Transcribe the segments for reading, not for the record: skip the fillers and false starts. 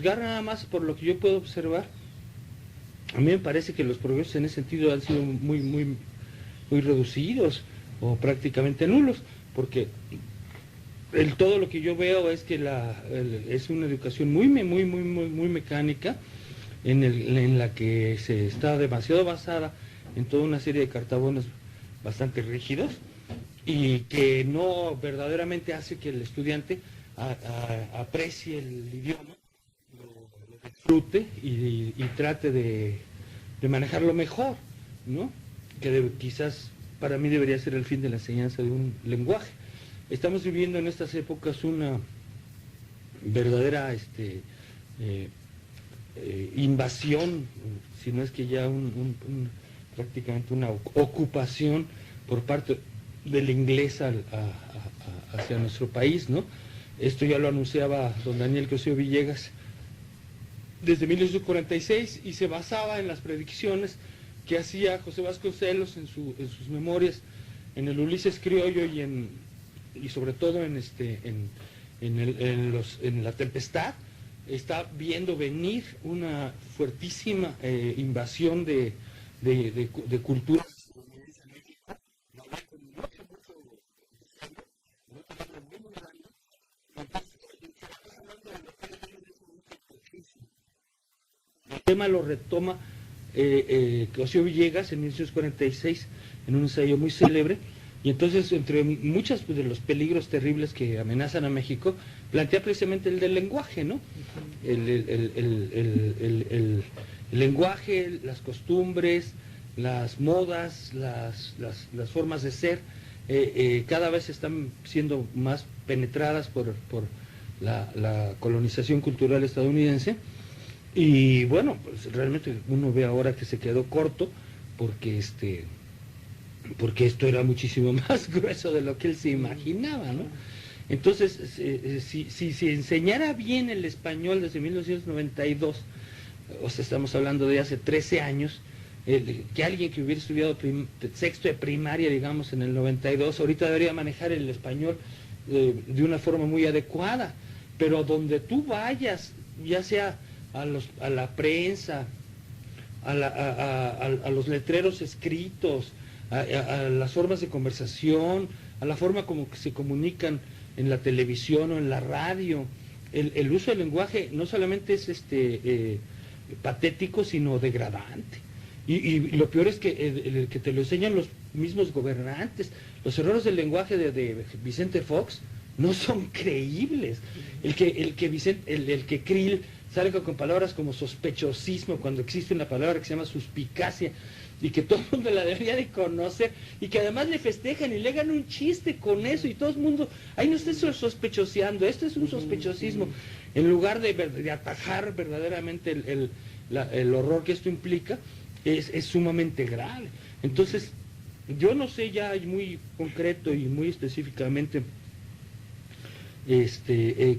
nada más por lo que yo puedo observar, a mí me parece que los progresos en ese sentido han sido muy reducidos o prácticamente nulos, porque todo lo que yo veo es que es una educación muy mecánica, en la que se está demasiado basada en toda una serie de cartabones bastante rígidos y que no verdaderamente hace que el estudiante aprecie el idioma, lo disfrute y trate de manejarlo mejor, ¿no? Quizás para mí debería ser el fin de la enseñanza de un lenguaje. Estamos viviendo en estas épocas una verdadera invasión, si no es que ya prácticamente una ocupación por parte del inglés hacia nuestro país, ¿no? Esto ya lo anunciaba don Daniel Cosío Villegas desde 1946 y se basaba en las predicciones que hacía José Vasconcelos en sus memorias, en el Ulises Criollo y sobre todo en La Tempestad. Está viendo venir una fuertísima invasión de culturas. El tema lo retoma Cosío Villegas en 1946 en un ensayo muy célebre, y entonces entre muchos de los peligros terribles que amenazan a México, plantea precisamente el del lenguaje, ¿no? El lenguaje, las costumbres, las modas, las formas de ser, cada vez están siendo más penetradas por la colonización cultural estadounidense. Y bueno, pues realmente uno ve ahora que se quedó corto porque esto era muchísimo más grueso de lo que él se imaginaba, ¿no? Entonces, si se enseñara bien el español desde 1992, o sea, estamos hablando de hace 13 años, que alguien que hubiera estudiado sexto de primaria, digamos, en el 92, ahorita debería manejar el español de una forma muy adecuada, pero donde tú vayas, ya sea a la prensa, a los letreros escritos, a las formas de conversación, a la forma como que se comunican en la televisión o en la radio. El uso del lenguaje no solamente es patético, sino degradante. Y lo peor es que te lo enseñan los mismos gobernantes. Los errores del lenguaje de Vicente Fox no son creíbles. El que Krill salga con palabras como sospechosismo cuando existe una palabra que se llama suspicacia y que todo el mundo la debería de conocer y que además le festejan y le hagan un chiste con eso y todo el mundo, ahí no estés sospechoseando, esto es un sospechosismo, en lugar de atajar verdaderamente el horror que esto implica, es sumamente grave. Entonces, yo no sé ya muy concreto y muy específicamente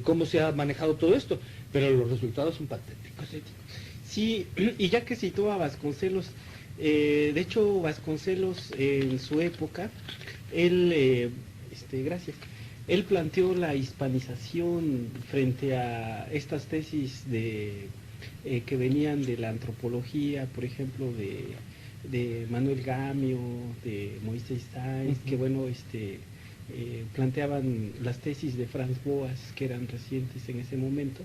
cómo se ha manejado todo esto, pero los resultados son patéticos. Sí, y ya que sitúa a Vasconcelos, de hecho Vasconcelos en su época, él planteó la hispanización frente a estas tesis que venían de la antropología, por ejemplo, de Manuel Gamio, de Moisés Sáenz, que bueno, planteaban las tesis de Franz Boas, que eran recientes en ese momento,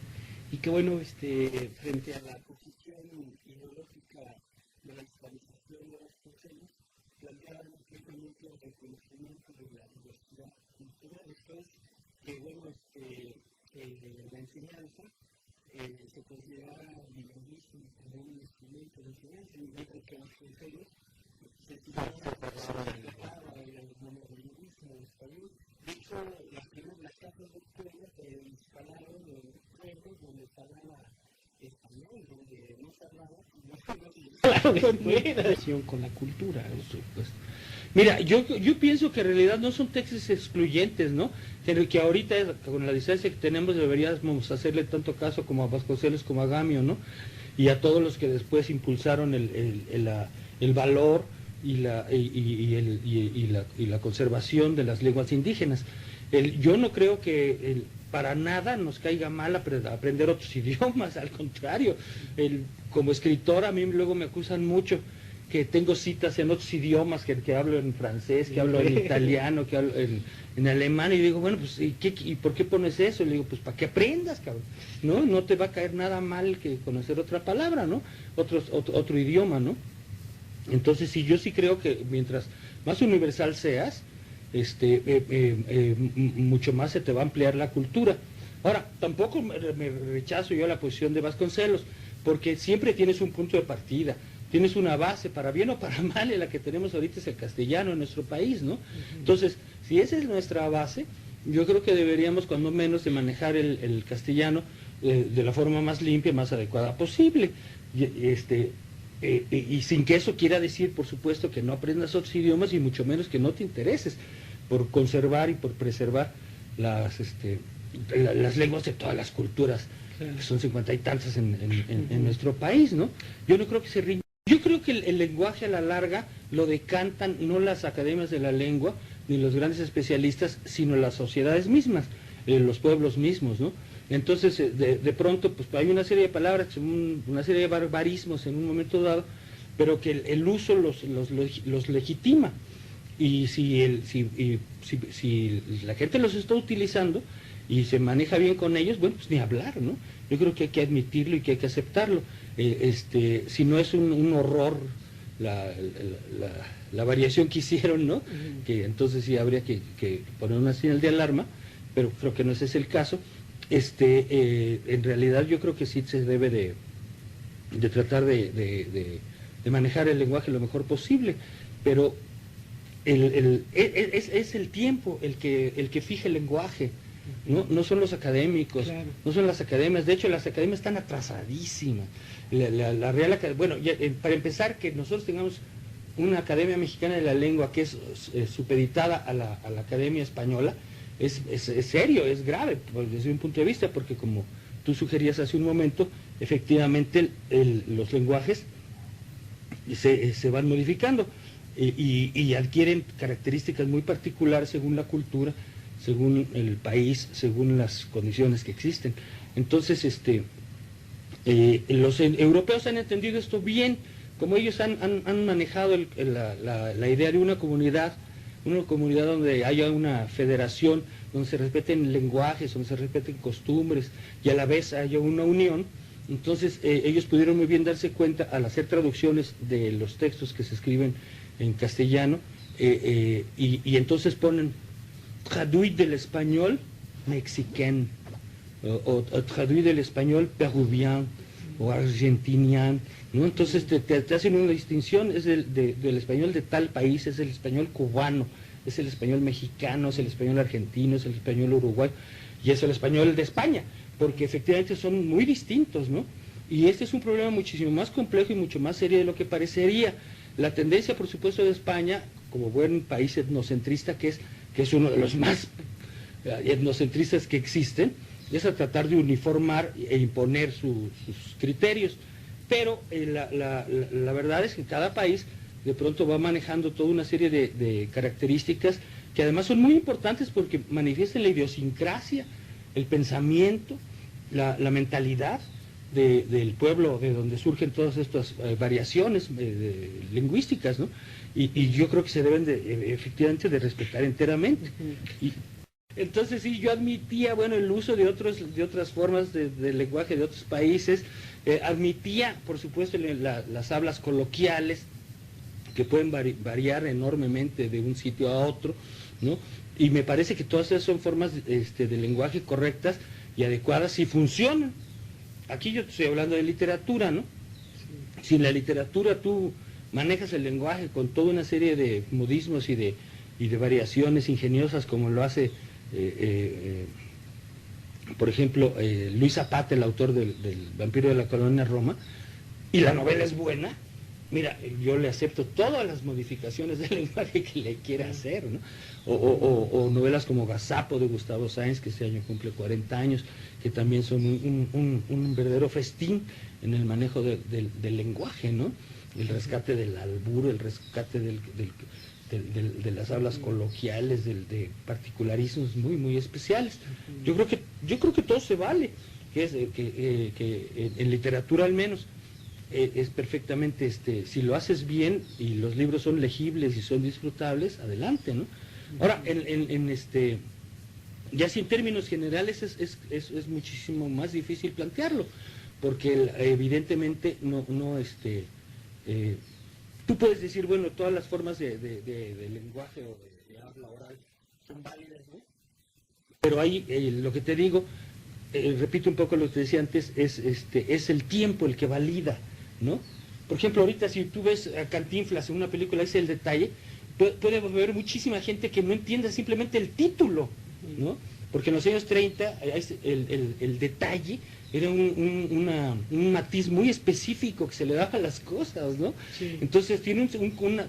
y que bueno, frente a la posición ideológica de la hispanización de los conceptos, planteaban simplemente el reconocimiento de la diversidad cultural. Después, que bueno, la enseñanza se consideraba bilingüismo como un instrumento de enseñanza, en vez de que los conceptos se titulaba el monobilingüismo en español. De hecho, las clases de escuela se instalaron en pueblos donde se hablaba español, donde no se hablaba, con la cultura, por supuesto. Mira, yo pienso que en realidad no son textos excluyentes, ¿no? Que ahorita, con la distancia que tenemos, deberíamos hacerle tanto caso como a Vasconcelos como a Gamio, ¿no? Y a todos los que después impulsaron el valor y la conservación de las lenguas indígenas. Yo no creo que para nada nos caiga mal aprender otros idiomas, al contrario. Como escritor a mí luego me acusan mucho que tengo citas en otros idiomas, que hablo en francés, que hablo en italiano, que hablo en alemán, y digo, bueno, pues, ¿y por qué pones eso? Le digo, pues para que aprendas, cabrón, ¿no? No te va a caer nada mal que conocer otra palabra, ¿no? Otro idioma, ¿no? Entonces, sí, yo sí creo que mientras más universal seas, mucho más se te va a ampliar la cultura. Ahora, tampoco me rechazo yo la posición de Vasconcelos, porque siempre tienes un punto de partida, tienes una base, para bien o para mal, y la que tenemos ahorita es el castellano en nuestro país, ¿no? Entonces, si esa es nuestra base, yo creo que deberíamos, cuando menos, de manejar el castellano de la forma más limpia, más adecuada posible. Y sin que eso quiera decir, por supuesto, que no aprendas otros idiomas, y mucho menos que no te intereses por conservar y por preservar las lenguas de todas las culturas, que son 50 y tantas en nuestro país, ¿no? Yo no creo que se rinda. Yo creo que el lenguaje a la larga lo decantan no las academias de la lengua, ni los grandes especialistas, sino las sociedades mismas, los pueblos mismos, ¿no? Entonces, de pronto, pues hay una serie de palabras, una serie de barbarismos en un momento dado, pero que el uso los legitima. Y si la gente los está utilizando y se maneja bien con ellos, bueno, pues ni hablar, ¿no? Yo creo que hay que admitirlo y que hay que aceptarlo. Si no es un horror la variación que hicieron, ¿no? Que entonces sí habría que poner una señal de alarma, pero creo que no ese es el caso. En realidad yo creo que sí se debe de tratar de manejar el lenguaje lo mejor posible, pero es el tiempo el que fija el lenguaje, no son los académicos, claro. No son las academias. De hecho, las academias están atrasadísimas. La Real Academia, bueno, para empezar, que nosotros tengamos una Academia Mexicana de la Lengua que es supeditada a la Academia Española, es serio, es grave desde un punto de vista, porque como tú sugerías hace un momento, efectivamente los lenguajes se van modificando y adquieren características muy particulares según la cultura, según el país, según las condiciones que existen. Entonces, los europeos han entendido esto bien, como ellos han manejado la idea de una comunidad donde haya una federación, donde se respeten lenguajes, donde se respeten costumbres, y a la vez haya una unión. Entonces ellos pudieron muy bien darse cuenta, al hacer traducciones de los textos que se escriben en castellano, y entonces ponen traduit del español mexicano, o traduit del español peruviano, o argentiniano, ¿no? Entonces te hacen una distinción, es del español de tal país, es el español cubano, es el español mexicano, es el español argentino, es el español uruguayo, y es el español de España, porque efectivamente son muy distintos, ¿no? Y este es un problema muchísimo más complejo y mucho más serio de lo que parecería. La tendencia, por supuesto, de España, como buen país etnocentrista que es uno de los más etnocentristas que existen, es a tratar de uniformar e imponer sus criterios. Pero la verdad es que cada país de pronto va manejando toda una serie de características que además son muy importantes porque manifiestan la idiosincrasia, el pensamiento, la mentalidad del pueblo de donde surgen todas estas variaciones lingüísticas, ¿no? Y yo creo que se deben efectivamente de respetar enteramente. Entonces sí, yo admitía, bueno, el uso de otras formas de lenguaje de otros países, admitía, por supuesto, las hablas coloquiales, que pueden variar enormemente de un sitio a otro, ¿no? Y me parece que todas esas son formas de lenguaje correctas y adecuadas y funcionan. Aquí yo estoy hablando de literatura, ¿no? Si en la literatura tú manejas el lenguaje con toda una serie de modismos y de variaciones ingeniosas, como lo hace, por ejemplo, Luis Zapata, el autor del Vampiro de la Colonia Roma, y la novela es buena, mira, yo le acepto todas las modificaciones del lenguaje que le quiera hacer, ¿no? O novelas como Gazapo de Gustavo Sáenz, que este año cumple 40 años, que también son un verdadero festín en el manejo del lenguaje, ¿no? El rescate del albur, el rescate de las hablas coloquiales, de particularismos muy, muy especiales. Yo creo que todo se vale, que en literatura al menos es perfectamente, si lo haces bien y los libros son legibles y son disfrutables, adelante, ¿no? Ahora, ya sin términos generales es muchísimo más difícil plantearlo, porque evidentemente tú puedes decir, bueno, todas las formas de lenguaje o de habla oral son válidas, ¿no? Pero ahí, lo que te digo, repito un poco lo que te decía antes, es el tiempo el que valida, ¿no? Por ejemplo, ahorita si tú ves a Cantinflas en una película, ese es el detalle, puede haber muchísima gente que no entienda simplemente el título, ¿no? Porque en los años 30 el detalle era un matiz muy específico que se le daba a las cosas, ¿no? Sí. Entonces tiene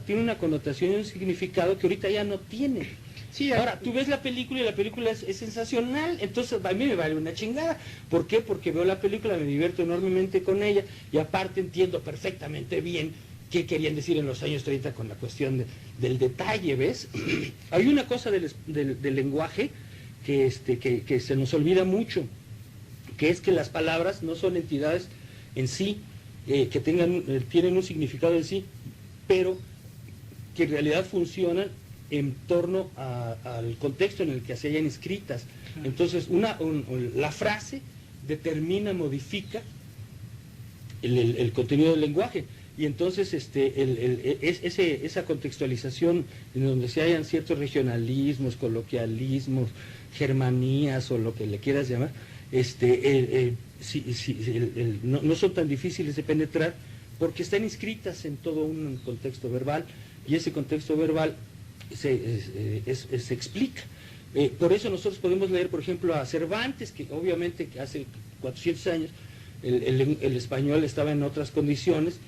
una connotación y un significado que ahorita ya no tiene. Sí, ahora, tú ves la película y la película es sensacional, entonces a mí me vale una chingada. ¿Por qué? Porque veo la película, me divierto enormemente con ella y aparte entiendo perfectamente bien qué querían decir en los años 30 con la cuestión del detalle, ¿ves? Hay una cosa del lenguaje que se nos olvida mucho, que es que las palabras no son entidades en sí, que tienen un significado en sí, pero que en realidad funcionan en torno al contexto en el que se hayan escritas. Entonces, la frase determina, modifica el contenido del lenguaje. Y entonces esa contextualización en donde se hayan ciertos regionalismos, coloquialismos, germanías o lo que le quieras llamar, no son tan difíciles de penetrar porque están inscritas en todo un contexto verbal y ese contexto verbal se explica. Por eso nosotros podemos leer, por ejemplo, a Cervantes, que obviamente que hace 400 años el español estaba en otras condiciones,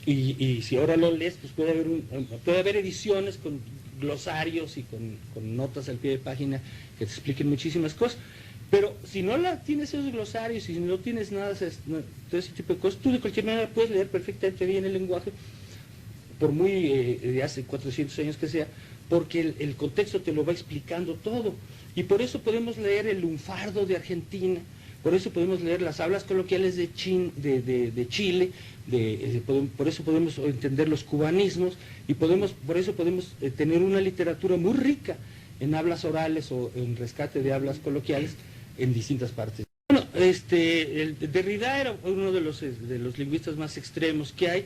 y si ahora lo lees, pues puede haber ediciones con glosarios y con notas al pie de página que te expliquen muchísimas cosas. Pero si no tienes esos glosarios y si no tienes nada, todo ese tipo de cosas, tú de cualquier manera puedes leer perfectamente bien el lenguaje, por muy de hace 400 años que sea, porque el contexto te lo va explicando todo. Y por eso podemos leer el lunfardo de Argentina, por eso podemos leer las hablas coloquiales de Chile, por eso podemos entender los cubanismos, y por eso podemos tener una literatura muy rica en hablas orales o en rescate de hablas coloquiales en distintas partes. Bueno, Derrida era uno de los lingüistas más extremos que hay,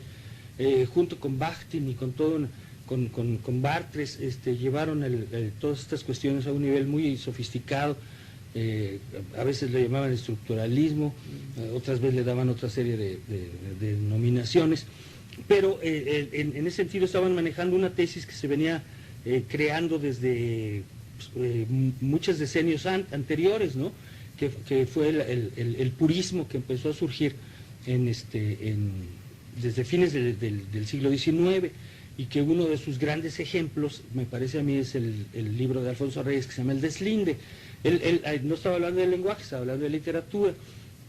junto con Bakhtin y con todo con Bartres, llevaron todas estas cuestiones a un nivel muy sofisticado. A veces le llamaban estructuralismo, otras veces le daban otra serie de denominaciones, pero en ese sentido estaban manejando una tesis que se venía creando desde muchos decenios anteriores, ¿no? Que fue el purismo que empezó a surgir desde fines del siglo XIX, y que uno de sus grandes ejemplos, me parece a mí, es el libro de Alfonso Reyes que se llama El Deslinde. Él no estaba hablando de lenguaje, estaba hablando de literatura,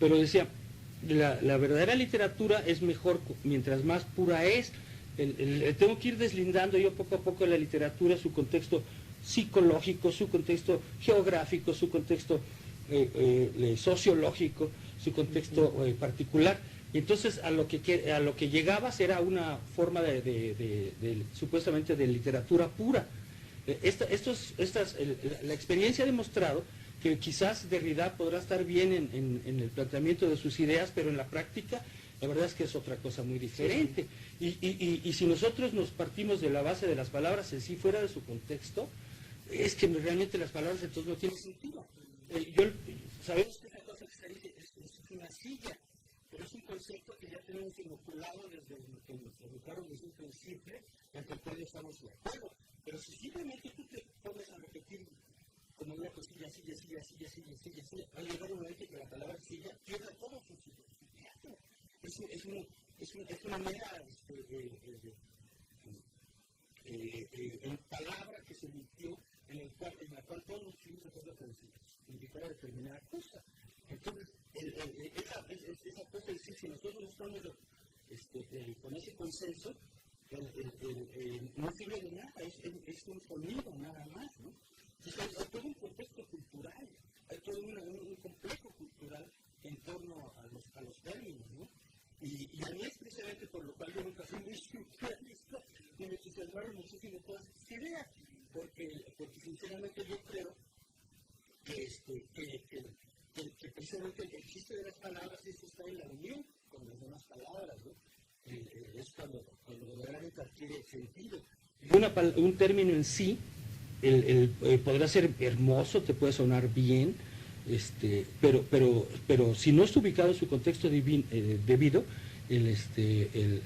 pero decía, la verdadera literatura es mejor mientras más pura es. Tengo que ir deslindando yo poco a poco la literatura, su contexto psicológico, su contexto geográfico, su contexto sociológico, su contexto particular. Y entonces a lo que llegabas era una forma supuestamente de literatura pura. La experiencia ha demostrado que quizás Derrida podrá estar bien en el planteamiento de sus ideas, pero en la práctica la verdad es que es otra cosa muy diferente. Y si nosotros nos partimos de la base de las palabras en sí fuera de su contexto, es que realmente las palabras entonces no tienen sentido. Sabemos que esa cosa que está ahí es una silla, pero es un concepto que ya tenemos inoculado desde que nos educaron desde un principio, ante el cual estamos de acuerdo. Pero si simplemente tú te pones a repetir como una cosilla, silla, va a llegar un momento que la palabra silla pierda todo su significado. Es una mera palabra que se emitió en la cual todos nos fuimos de acuerdo con significar determinada cosa. Entonces, esa cosa de decir, si nosotros estamos con ese consenso, no sirve de nada, es es un sonido nada más, ¿no? Entonces hay todo un contexto cultural, hay todo un complejo cultural en torno a los términos, ¿no? Y a mí es precisamente por lo cual yo nunca fui muy surrealista y me entusiasmaron muchísimo todas estas ideas, porque sinceramente yo creo que precisamente el chiste de las palabras está en la unión con las demás palabras, ¿no? Es cuando verdaderamente adquiere sentido. Un término en sí podrá ser hermoso, te puede sonar bien, pero si no está ubicado en su contexto debido,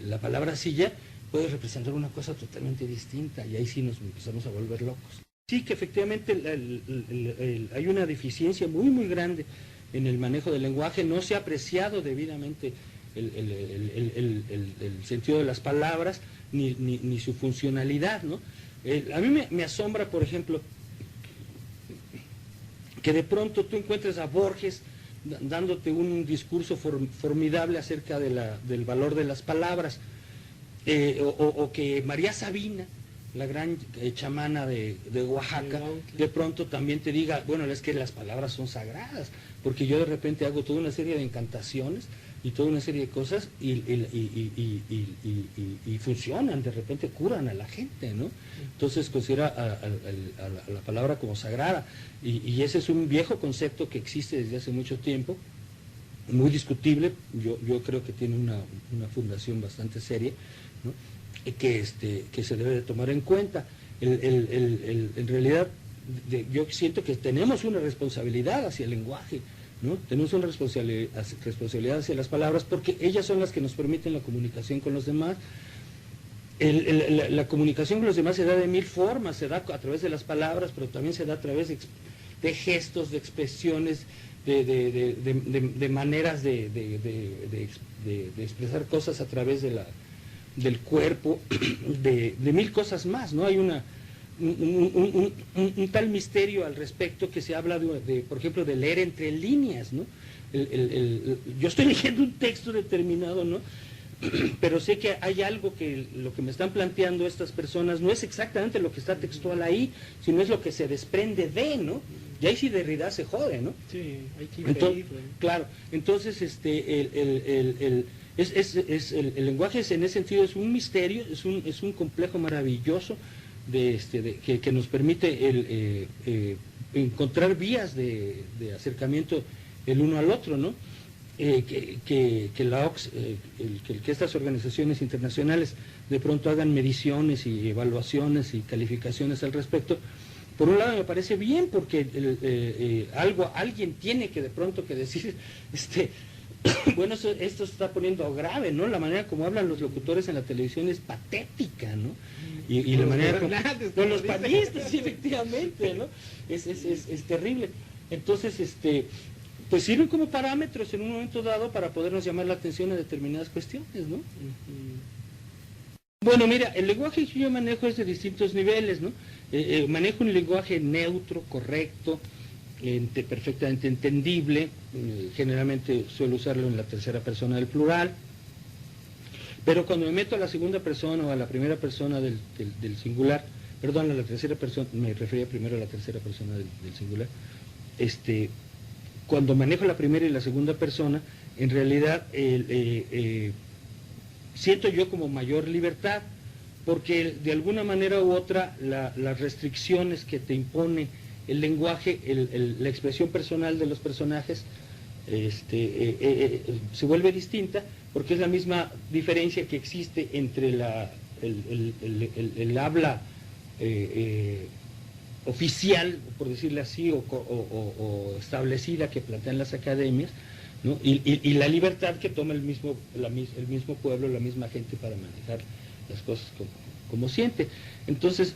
la palabra silla puede representar una cosa totalmente distinta y ahí sí nos empezamos a volver locos. Sí que efectivamente hay una deficiencia muy muy grande en el manejo del lenguaje, no se ha apreciado debidamente el sentido de las palabras ni su funcionalidad, ¿no? A mí me asombra, por ejemplo, que de pronto tú encuentres a Borges dándote un discurso formidable acerca del valor de las palabras, o que María Sabina, la gran chamana de Oaxaca, de pronto también te diga, bueno, es que las palabras son sagradas, porque yo de repente hago toda una serie de encantaciones y toda una serie de cosas y funcionan, de repente curan a la gente, ¿no? Entonces considera a la palabra como sagrada, y ese es un viejo concepto que existe desde hace mucho tiempo, muy discutible. Yo creo que tiene una fundación bastante seria, ¿no? Que se debe de tomar en cuenta. En realidad, yo siento que tenemos una responsabilidad hacia el lenguaje, ¿no? Tenemos una responsabilidad hacia las palabras, porque ellas son las que nos permiten la comunicación con los demás. La comunicación con los demás se da de mil formas, se da a través de las palabras, pero también se da a través de gestos, de expresiones, de maneras de expresar cosas a través del cuerpo, de mil cosas más, ¿no? Hay un tal misterio al respecto que se habla por ejemplo, de leer entre líneas, ¿no? Yo estoy leyendo un texto determinado, ¿no? Pero sé que hay algo que lo que me están planteando estas personas no es exactamente lo que está textual ahí, sino es lo que se desprende de, ¿no? Y ahí sí Derrida se jode, ¿no? Sí, hay que impedirlo. Claro, entonces el lenguaje en ese sentido es un misterio, es un complejo maravilloso que nos permite encontrar vías de acercamiento el uno al otro, ¿no? Que la OCS, que estas organizaciones internacionales de pronto hagan mediciones y evaluaciones y calificaciones al respecto. Por un lado me parece bien, porque alguien tiene que de pronto que decir, bueno, esto se está poniendo grave, ¿no? La manera como hablan los locutores en la televisión es patética, ¿no? Y la manera como... Con los panistas, sí, efectivamente, ¿no? Es terrible. Entonces, pues sirven como parámetros en un momento dado para podernos llamar la atención a determinadas cuestiones, ¿no? Bueno, mira, el lenguaje que yo manejo es de distintos niveles, ¿no? Manejo un lenguaje neutro, correcto, perfectamente entendible. Generalmente suelo usarlo en la tercera persona del plural, pero cuando me meto a la segunda persona o a la primera persona del singular, perdón, a la tercera persona, me refería primero a la tercera persona del singular, cuando manejo la primera y la segunda persona, en realidad siento yo como mayor libertad, porque de alguna manera u otra las restricciones que te impone el lenguaje, la expresión personal de los personajes, se vuelve distinta, porque es la misma diferencia que existe entre el habla oficial, por decirlo así, o establecida que plantean las academias, ¿no? Y la libertad que toma el mismo pueblo, la misma gente para manejar las cosas como siente. Entonces,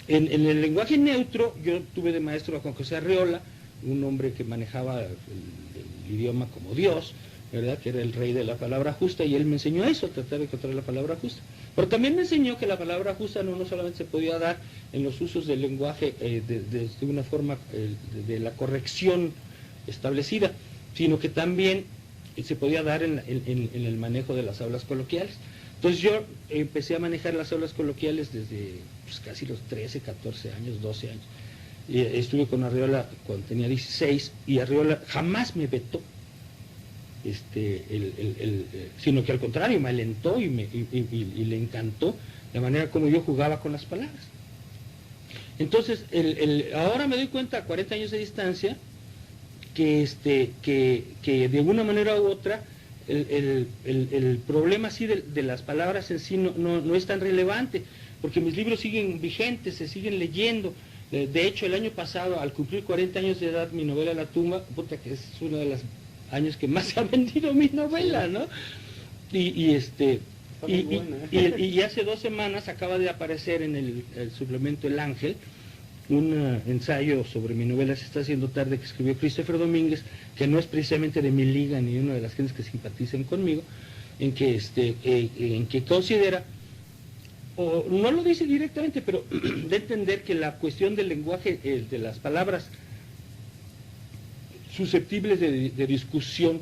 en el lenguaje neutro, yo tuve de maestro a Juan José Arreola, un hombre que manejaba el idioma como Dios, ¿verdad? Que era el rey de la palabra justa, y él me enseñó eso, tratar de encontrar la palabra justa. Pero también me enseñó que la palabra justa no solamente se podía dar en los usos del lenguaje de una forma de la corrección establecida, sino que también se podía dar en el manejo de las aulas coloquiales. Entonces yo empecé a manejar las aulas coloquiales desde pues, casi los 13, 14 años, 12 años. Y estuve con Arriola cuando tenía 16 y Arriola jamás me vetó, sino que al contrario me alentó y le encantó la manera como yo jugaba con las palabras. Entonces, ahora me doy cuenta, a 40 años de distancia, que de una manera u otra el problema así de las palabras en sí no es tan relevante, porque mis libros siguen vigentes, se siguen leyendo. De hecho, el año pasado, al cumplir 40 años de edad, mi novela La tumba, puta, que es uno de los años que más se ha vendido mi novela, ¿no? Y hace 2 semanas acaba de aparecer en el suplemento El Ángel un ensayo sobre mi novela Se está haciendo tarde, que escribió Christopher Domínguez, que no es precisamente de mi liga ni de una de las gentes que simpatizan conmigo, en que considera, o no lo dice directamente, pero de entender que la cuestión del lenguaje, de las palabras susceptibles de discusión,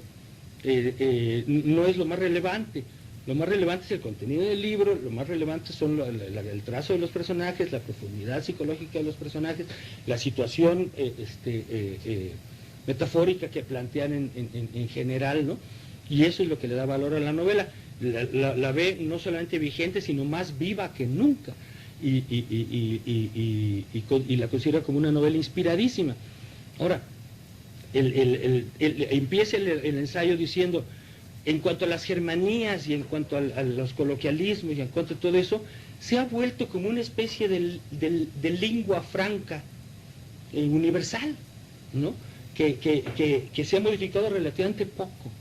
no es lo más relevante. Lo más relevante es el contenido del libro, lo más relevante son el trazo de los personajes, la profundidad psicológica de los personajes, la situación metafórica que plantean en general, ¿no? Y eso es lo que le da valor a la novela. La ve no solamente vigente, sino más viva que nunca, y la considera como una novela inspiradísima. Ahora, empieza el ensayo diciendo, en cuanto a las germanías y en cuanto a los coloquialismos y en cuanto a todo eso, se ha vuelto como una especie de lingua franca universal, ¿no? Que se ha modificado relativamente poco.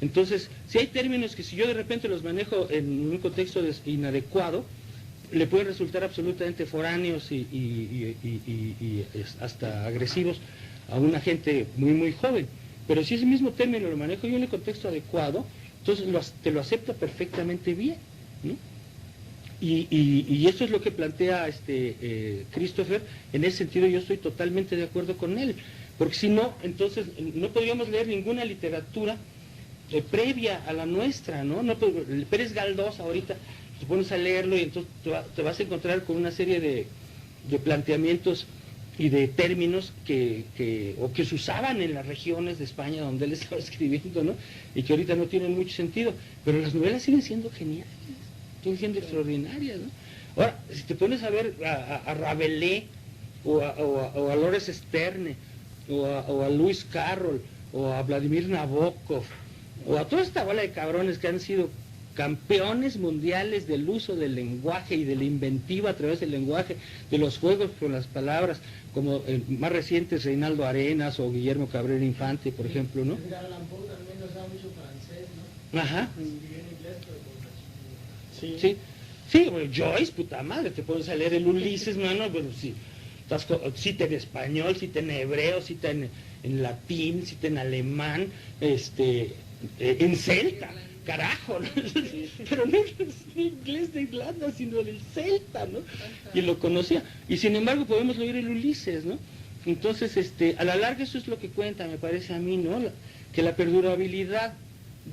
Entonces, si hay términos que si yo de repente los manejo en un contexto inadecuado, le pueden resultar absolutamente foráneos y hasta agresivos a una gente muy, muy joven. Pero si ese mismo término lo manejo yo en el contexto adecuado, entonces te lo acepta perfectamente bien, ¿no? Y eso es lo que plantea Christopher. En ese sentido yo estoy totalmente de acuerdo con él, porque si no, entonces no podríamos leer ninguna literatura previa a la nuestra, ¿no? Pérez Galdós ahorita te pones a leerlo y entonces te vas a encontrar con una serie de planteamientos y de términos que se usaban en las regiones de España donde él estaba escribiendo, ¿no? Y que ahorita no tienen mucho sentido, pero las novelas siguen siendo geniales, siguen siendo extraordinarias, ¿no? Ahora, si te pones a ver a Rabelais o a Lawrence Sterne o a Lewis Carroll o a Vladimir Nabokov o a toda esta bola de cabrones que han sido campeones mundiales del uso del lenguaje y de la inventiva a través del lenguaje, de los juegos con las palabras, como más recientes Reinaldo Arenas o Guillermo Cabrera Infante, por ejemplo, ¿no? Ajá. Sí, bueno, Joyce, puta madre, te puedes leer el Ulises, mano, pero cita en español, cita en hebreo, cita en latín, cita en alemán, en celta. Carajo, ¿no? Pero no es inglés de Irlanda, sino del celta, ¿no? Y lo conocía. Y sin embargo podemos leer el Ulises, ¿no? Entonces, a la larga eso es lo que cuenta, me parece a mí, ¿no? Que la perdurabilidad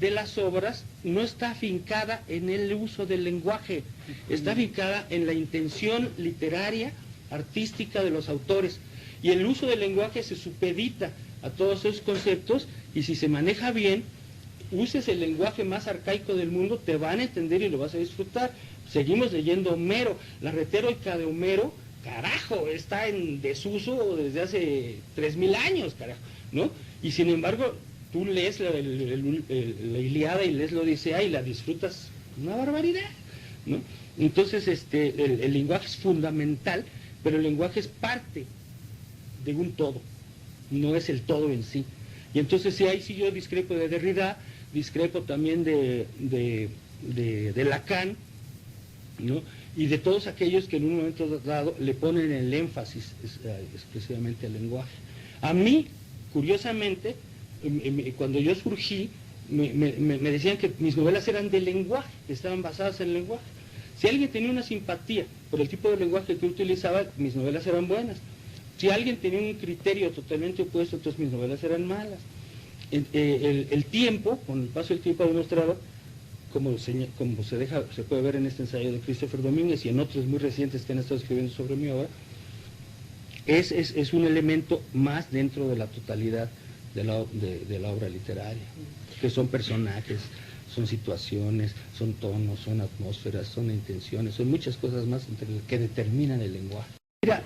de las obras no está afincada en el uso del lenguaje, está afincada en la intención literaria, artística de los autores. Y el uso del lenguaje se supedita a todos esos conceptos, y si se maneja bien, uses el lenguaje más arcaico del mundo, te van a entender y lo vas a disfrutar. Seguimos leyendo Homero. La retórica de Homero, carajo, está en desuso desde hace 3000 años, carajo, ¿no? Y sin embargo, tú lees la Ilíada y lees la Odisea y la disfrutas una barbaridad, ¿no? Entonces, el lenguaje es fundamental, pero el lenguaje es parte de un todo, no es el todo en sí. Y entonces, ahí sí yo discrepo de Derrida, discrepo también de Lacan, ¿no? Y de todos aquellos que en un momento dado le ponen el énfasis exclusivamente al lenguaje. A mí, curiosamente, cuando yo surgí, me decían que mis novelas eran de lenguaje, que estaban basadas en el lenguaje. Si alguien tenía una simpatía por el tipo de lenguaje que utilizaba, mis novelas eran buenas. Si alguien tenía un criterio totalmente opuesto, entonces mis novelas eran malas. El tiempo, con el paso del tiempo, ha demostrado como se puede ver en este ensayo de Christopher Domínguez y en otros muy recientes que han estado escribiendo sobre mi obra, es un elemento más dentro de la totalidad de la obra literaria, que son personajes, son situaciones, son tonos, son atmósferas, son intenciones, son muchas cosas más que determinan el lenguaje. Mira,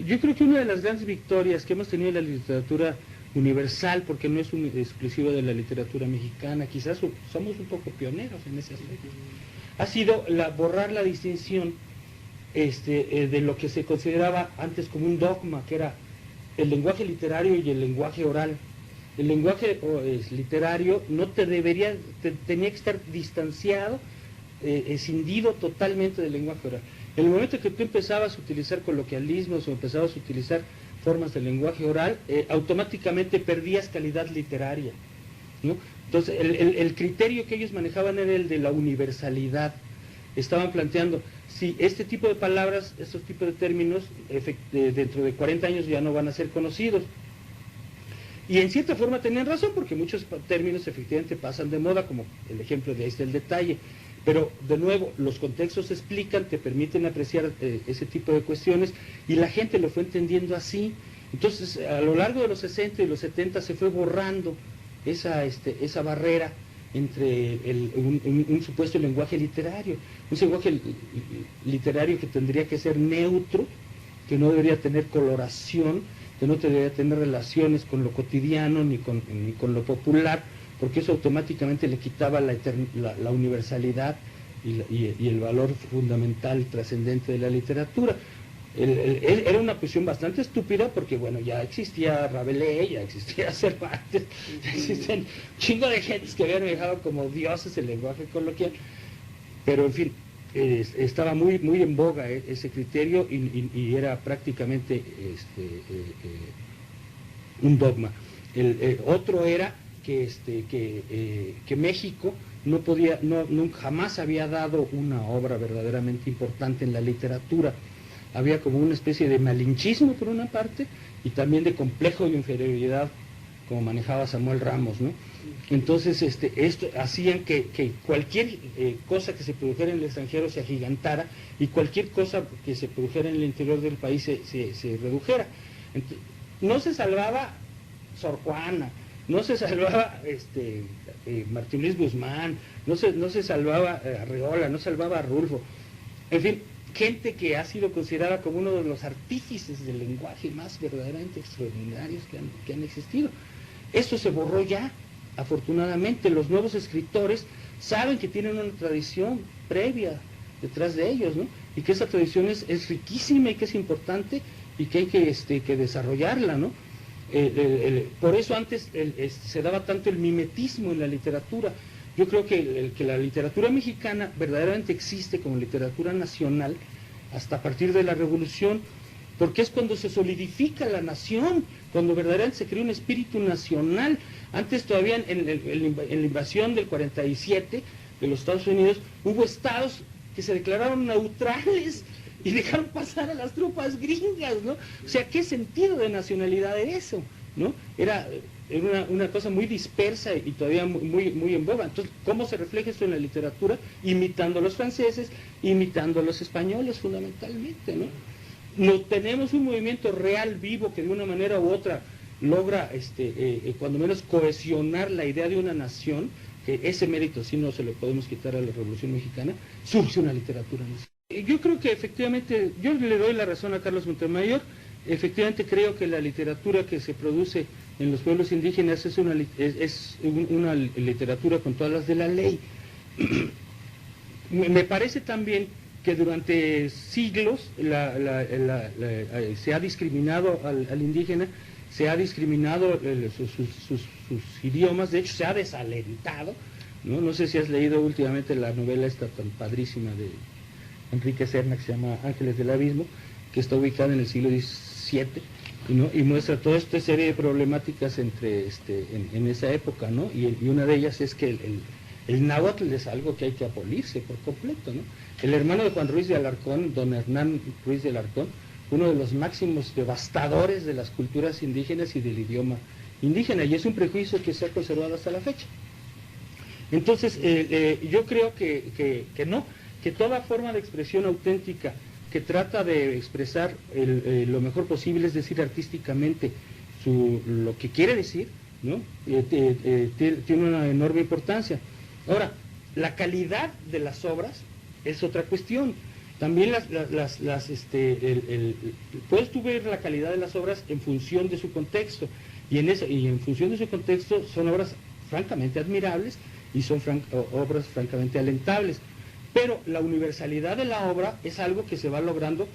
yo creo que una de las grandes victorias que hemos tenido en la literatura universal, porque no es exclusivo de la literatura mexicana, quizás somos un poco pioneros en ese aspecto, ha sido borrar la distinción de lo que se consideraba antes como un dogma, que era el lenguaje literario y el lenguaje oral. El lenguaje literario tenía que estar distanciado, escindido totalmente del lenguaje oral. En el momento que tú empezabas a utilizar coloquialismos o empezabas a utilizar formas del lenguaje oral, automáticamente perdías calidad literaria, ¿no? Entonces, el criterio que ellos manejaban era el de la universalidad. Estaban planteando, si este tipo de palabras, estos tipos de términos, dentro de 40 años ya no van a ser conocidos. Y en cierta forma tenían razón, porque muchos términos efectivamente pasan de moda, como el ejemplo de ahí está el detalle. Pero, de nuevo, los contextos explican, te permiten apreciar ese tipo de cuestiones, y la gente lo fue entendiendo así. Entonces, a lo largo de los 60 y los 70 se fue borrando esa barrera entre un supuesto lenguaje literario. Un lenguaje literario que tendría que ser neutro, que no debería tener coloración, que no debería tener relaciones con lo cotidiano ni con lo popular, porque eso automáticamente le quitaba la universalidad y el valor fundamental, trascendente de la literatura. Era una cuestión bastante estúpida porque, bueno, ya existía Rabelais, ya existía Cervantes, ya existen un chingo de gentes que habían dejado como dioses el lenguaje coloquial, pero en fin, estaba muy, muy en boga ese criterio y era prácticamente un dogma. Otro era que México jamás había dado una obra verdaderamente importante en la literatura. Había como una especie de malinchismo por una parte y también de complejo de inferioridad, como manejaba Samuel Ramos, ¿no? Entonces, esto hacían que cualquier cosa que se produjera en el extranjero se agigantara y cualquier cosa que se produjera en el interior del país se redujera. Entonces, no se salvaba Sor Juana, no se salvaba Martín Luis Guzmán, no se salvaba Arreola, no se salvaba Rulfo, en fin, gente que ha sido considerada como uno de los artífices del lenguaje más verdaderamente extraordinarios que han existido. Esto se borró ya, afortunadamente. Los nuevos escritores saben que tienen una tradición previa detrás de ellos, ¿no? Y que esa tradición es riquísima y que es importante y que hay que desarrollarla, ¿no? Por eso antes se daba tanto el mimetismo en la literatura. Yo creo que la literatura mexicana verdaderamente existe como literatura nacional hasta a partir de la Revolución, porque es cuando se solidifica la nación, cuando verdaderamente se crea un espíritu nacional. Antes todavía en la invasión del 47 de los Estados Unidos hubo estados que se declararon neutrales y dejaron pasar a las tropas gringas, ¿no? O sea, ¿qué sentido de nacionalidad era eso, ¿no? Era una cosa muy dispersa y todavía muy, muy en boga. Entonces, ¿cómo se refleja esto en la literatura? Imitando a los franceses, imitando a los españoles fundamentalmente, ¿no? No tenemos un movimiento real, vivo, que de una manera u otra logra, cuando menos, cohesionar la idea de una nación, que ese mérito sí no se lo podemos quitar a la Revolución Mexicana. Surge una literatura nacional. Yo creo que efectivamente, yo le doy la razón a Carlos Montemayor. Efectivamente creo que la literatura que se produce en los pueblos indígenas es una literatura con todas las de la ley. Me parece también que durante siglos se ha discriminado al indígena, se ha discriminado sus idiomas, de hecho se ha desalentado, ¿no? No sé si has leído últimamente la novela esta tan padrísima de Enrique Serna que se llama Ángeles del Abismo, que está ubicada en el siglo XVII, ¿no? Y muestra toda esta serie de problemáticas en esa época, ¿no? Y una de ellas es que el náhuatl es algo que hay que abolirse por completo, ¿no? El hermano de Juan Ruiz de Alarcón, don Hernán Ruiz de Alarcón, uno de los máximos devastadores de las culturas indígenas y del idioma indígena, y es un prejuicio que se ha conservado hasta la fecha. Entonces, yo creo que no, que toda forma de expresión auténtica que trata de expresar lo mejor posible, es decir, artísticamente, lo que quiere decir, ¿no? Tiene una enorme importancia. Ahora, la calidad de las obras es otra cuestión. También puedes tú ver la calidad de las obras en función de su contexto, y en función de su contexto son obras francamente admirables y son obras francamente alentables. Pero la universalidad de la obra es algo que se va logrando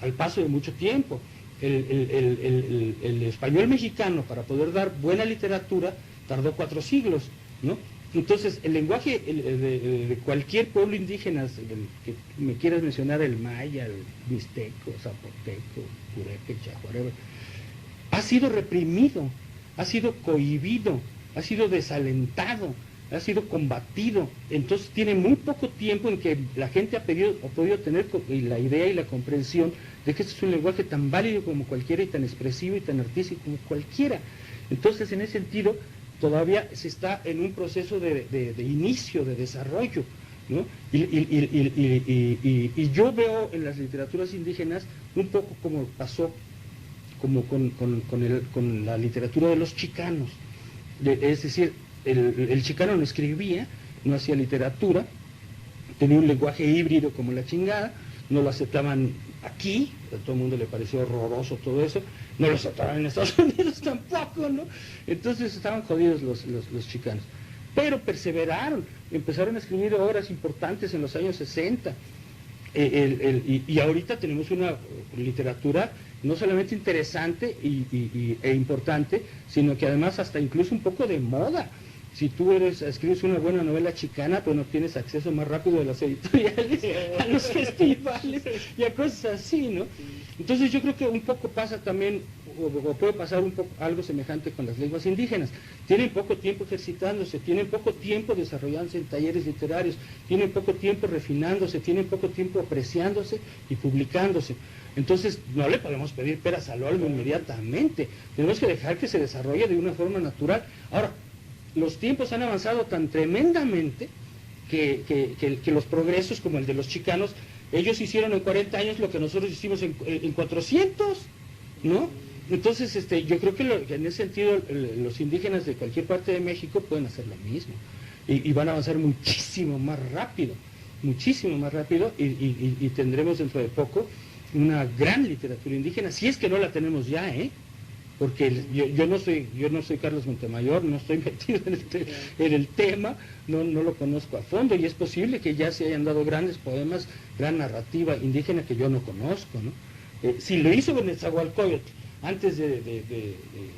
al paso de mucho tiempo. El español mexicano, para poder dar buena literatura, tardó 4 siglos, ¿no? Entonces, el lenguaje de cualquier pueblo indígena, que me quieras mencionar, el maya, el mixteco, zapoteco, purépecha, whatever, ha sido reprimido, ha sido cohibido, ha sido desalentado, ha sido combatido. Entonces tiene muy poco tiempo en que la gente ha podido tener la idea y la comprensión de que este es un lenguaje tan válido como cualquiera, y tan expresivo y tan artístico como cualquiera. Entonces, en ese sentido, todavía se está en un proceso de inicio, de desarrollo, ¿no? Y yo veo en las literaturas indígenas un poco como pasó con la literatura de los chicanos. Es decir, el chicano no escribía, no hacía literatura, tenía un lenguaje híbrido como la chingada, no lo aceptaban aquí, a todo el mundo le pareció horroroso todo eso, no lo aceptaban en Estados Unidos tampoco, ¿no? Entonces estaban jodidos los chicanos. Pero perseveraron, empezaron a escribir obras importantes en los años 60, y ahorita tenemos una literatura no solamente interesante e importante, sino que además hasta incluso un poco de moda. Si tú escribes una buena novela chicana, pues no tienes acceso más rápido a las editoriales, a los festivales y a cosas así, ¿no? Entonces yo creo que un poco pasa también, o puede pasar un poco algo semejante con las lenguas indígenas. Tienen poco tiempo ejercitándose, tienen poco tiempo desarrollándose en talleres literarios, tienen poco tiempo refinándose, tienen poco tiempo apreciándose y publicándose. Entonces no le podemos pedir peras al olmo inmediatamente, tenemos que dejar que se desarrolle de una forma natural. Ahora, los tiempos han avanzado tan tremendamente que los progresos, como el de los chicanos, ellos hicieron en 40 años lo que nosotros hicimos en 400, ¿no? Entonces, yo creo que en ese sentido los indígenas de cualquier parte de México pueden hacer lo mismo, y van a avanzar muchísimo más rápido, y tendremos dentro de poco una gran literatura indígena, si es que no la tenemos ya, porque yo no soy Carlos Montemayor, no estoy metido en el tema, no lo conozco a fondo, y es posible que ya se hayan dado grandes poemas, gran narrativa indígena que yo no conozco, ¿no? Si lo hizo Netzahualcóyotl antes de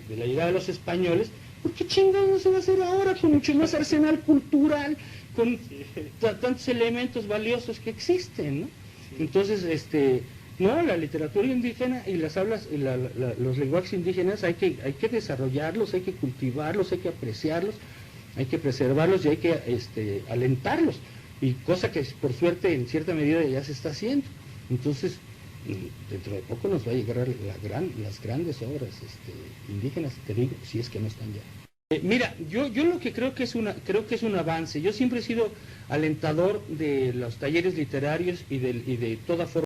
la llegada de los españoles, ¿por qué chingados no se va a hacer ahora con mucho más arsenal cultural, con tantos elementos valiosos que existen, ¿no? Entonces, no, la literatura indígena y las hablas, los lenguajes indígenas hay que desarrollarlos, hay que cultivarlos, hay que apreciarlos, hay que preservarlos y hay que alentarlos, y cosa que por suerte en cierta medida ya se está haciendo. Entonces, dentro de poco nos va a llegar las grandes obras indígenas, te digo, si es que no están ya. Mira, yo lo que creo que es un avance. Yo siempre he sido alentador de los talleres literarios y de toda forma